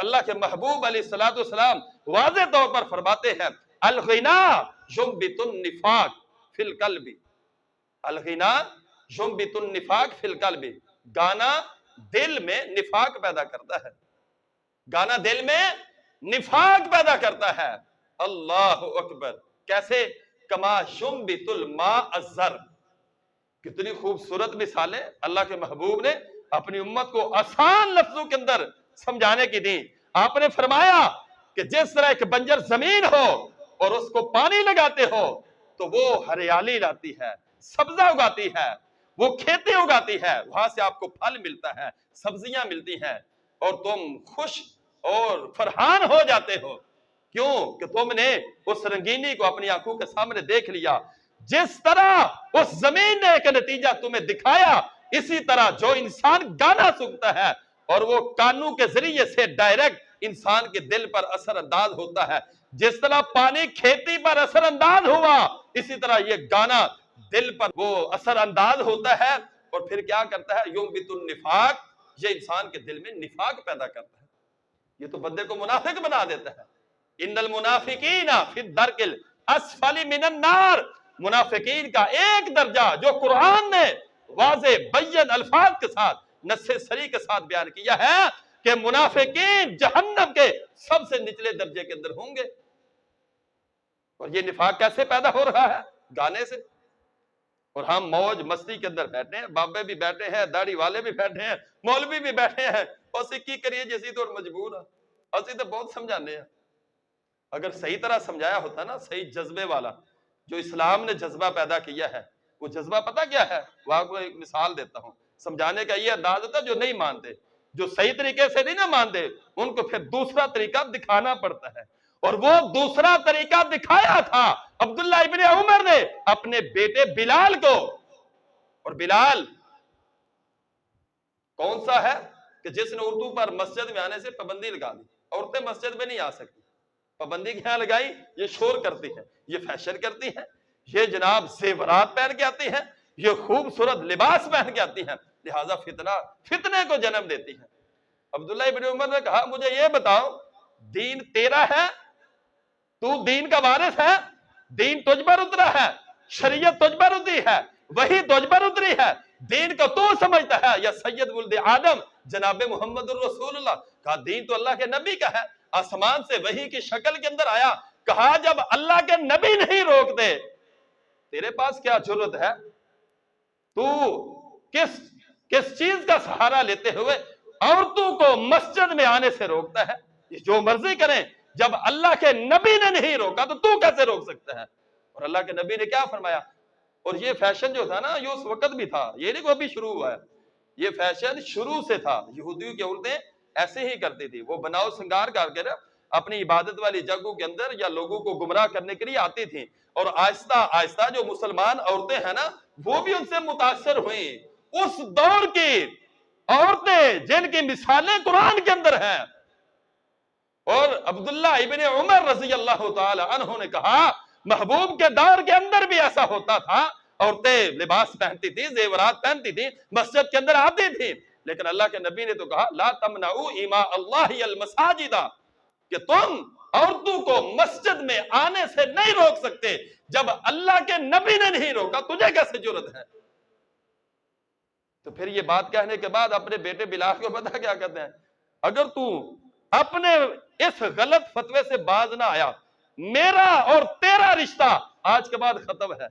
اللہ کے محبوب علیہ الصلوۃ والسلام واضح طور پر فرماتے ہیں الغنا ينبت النفاق فی القلب، الغنا ينبت النفاق فی القلب، گانا دل میں نفاق پیدا کرتا ہے، گانا دل میں نفاق پیدا کرتا ہے۔ اللہ اکبر، کیسے؟ کما ينبت الماء الزر، کتنی خوبصورت مثالیں اللہ کے محبوب نے اپنی امت کو آسان لفظوں کے اندر سمجھانے کی دی۔ آپ نے فرمایا کہ جس طرح ایک بنجر زمین ہو اور اس کو پانی لگاتے ہو تو وہ ہریالی لاتی ہے، سبزہ اگاتی ہے، وہ کھیتی اگاتی ہے، وہاں سے آپ کو پھل ملتا ہے، سبزیاں ملتی ہیں، اور تم خوش اور فرحان ہو جاتے ہو۔ کیوں؟ کہ تم نے اس رنگینی کو اپنی آنکھوں کے سامنے دیکھ لیا۔ جس طرح اس زمین نے ایک نتیجہ تمہیں دکھایا، اسی طرح جو انسان گانا سنتا ہے اور وہ کانوں کے ذریعے سے ڈائریکٹ انسان کے دل پر اثر انداز ہوتا ہے، جس طرح پانی کھیتی پر اثر انداز ہوا، اسی طرح یہ گانا دل پر وہ اثر انداز ہوتا ہے، اور پھر کیا کرتا ہے؟ ینبت النفاق، یہ انسان کے دل میں نفاق پیدا کرتا ہے، یہ تو بندے کو منافق بنا دیتا ہے۔ ان المنافقین فی الدرک الاسفل من النار، منافقین کا ایک درجہ جو قرآن نے واضح بین الفاظ کے ساتھ نص صریح کے ساتھ بیان کیا ہے کہ منافقین جہنم کے سب سے نچلے درجے کے اندر ہوں گے۔ اور یہ نفاق کیسے پیدا ہو رہا ہے؟ گانے سے۔ اور ہم موج مستی کے اندر بیٹھے ہیں، بابے بھی بیٹھے ہیں، داڑھی والے بھی بیٹھے ہیں، مولوی بھی بیٹھے ہیں، اور کی کریے جیسی تو مجبور ہے، اسی تو بہت سمجھانے ہیں۔ اگر صحیح طرح سمجھایا ہوتا نا، صحیح جذبے والا، جو اسلام نے جذبہ پیدا کیا ہے، وہ جذبہ پتہ کیا ہے؟ وہ آپ کو ایک مثال دیتا ہوں۔ سمجھانے کا یہ انداز ہوتا ہے، جو نہیں مانتے، جو صحیح طریقے سے نہیں نہ مانتے، ان کو پھر دوسرا طریقہ دکھانا پڑتا ہے، اور وہ دوسرا طریقہ دکھایا تھا عبداللہ ابن عمر نے اپنے بیٹے بلال کو۔ اور بلال کون سا ہے کہ جس نے اردو پر مسجد میں آنے سے پابندی لگا دی، عورتیں مسجد میں نہیں آ سکتی۔ پابندی کیا لگائی؟ یہ شور کرتی ہے، یہ فیشن کرتی ہے، یہ جناب زیورات پہن کے آتی ہیں، یہ خوبصورت لباس پہن کے آتی ہیں، لہٰذا فتنے کو جنم دیتی ہیں۔ عبداللہ ابن عمر نے کہا مجھے یہ بتاؤ، دین تیرا ہے، تو دین کا وارث ہے، دین تجھ پر اترا ہے، شریعت تجھ پر اتری ہے، وہی تجھ پر اتری ہے، دین کو تو سمجھتا ہے یا سید ولد آدم جناب محمد الرسول اللہ؟ کہا دین تو اللہ کے نبی کا ہے، آسمان سے وحی کی شکل کے اندر آیا۔ کہا جب اللہ کے نبی نہیں روکتے، تیرے پاس کیا جرت ہے؟ تو کس چیز کا سہارا لیتے ہوئے عورتوں کو مسجد میں آنے سے روکتا ہے؟ جو مرضی کریں، جب اللہ کے نبی نے نہیں روکا تو کیسے روک سکتا ہے؟ اور اللہ کے نبی نے کیا فرمایا؟ اور یہ فیشن جو تھا نا، یہ اس وقت بھی تھا، یہ نہیں کہ ابھی شروع ہوا ہے، یہ فیشن شروع سے تھا۔ یہودیوں کی عورتیں ایسے ہی کرتی تھی، وہ بناؤ سنگار کر کے اپنی عبادت والی جگہوں کے اندر یا لوگوں کو گمراہ کرنے کے لیے آتی تھیں، اور آہستہ آہستہ جو مسلمان عورتیں ہیں نا، وہ بھی ان سے متاثر ہوئیں۔ اس دور کی عورتیں جن کی مثالیں قرآن کے اندر ہیں، اور عبداللہ ابن عمر رضی اللہ تعالی عنہ نے کہا محبوب کے دور کے اندر بھی ایسا ہوتا تھا، عورتیں لباس پہنتی تھی، زیورات پہنتی تھی، مسجد کے اندر آتی تھی، لیکن اللہ کے نبی نے تو کہا لا تمنعوا اماء اللہ المساجد، کہ تم عورتوں کو مسجد میں آنے سے نہیں روک سکتے، جب اللہ کے نبی نے نہیں روکا تجھے کیسے جرت ہے؟ تو پھر یہ بات کہنے کے بعد اپنے بیٹے بلال کو پتہ کیا کہتے ہیں؟ اگر تو اپنے اس غلط فتوے سے باز نہ آیا، میرا اور تیرا رشتہ آج کے بعد ختم ہے۔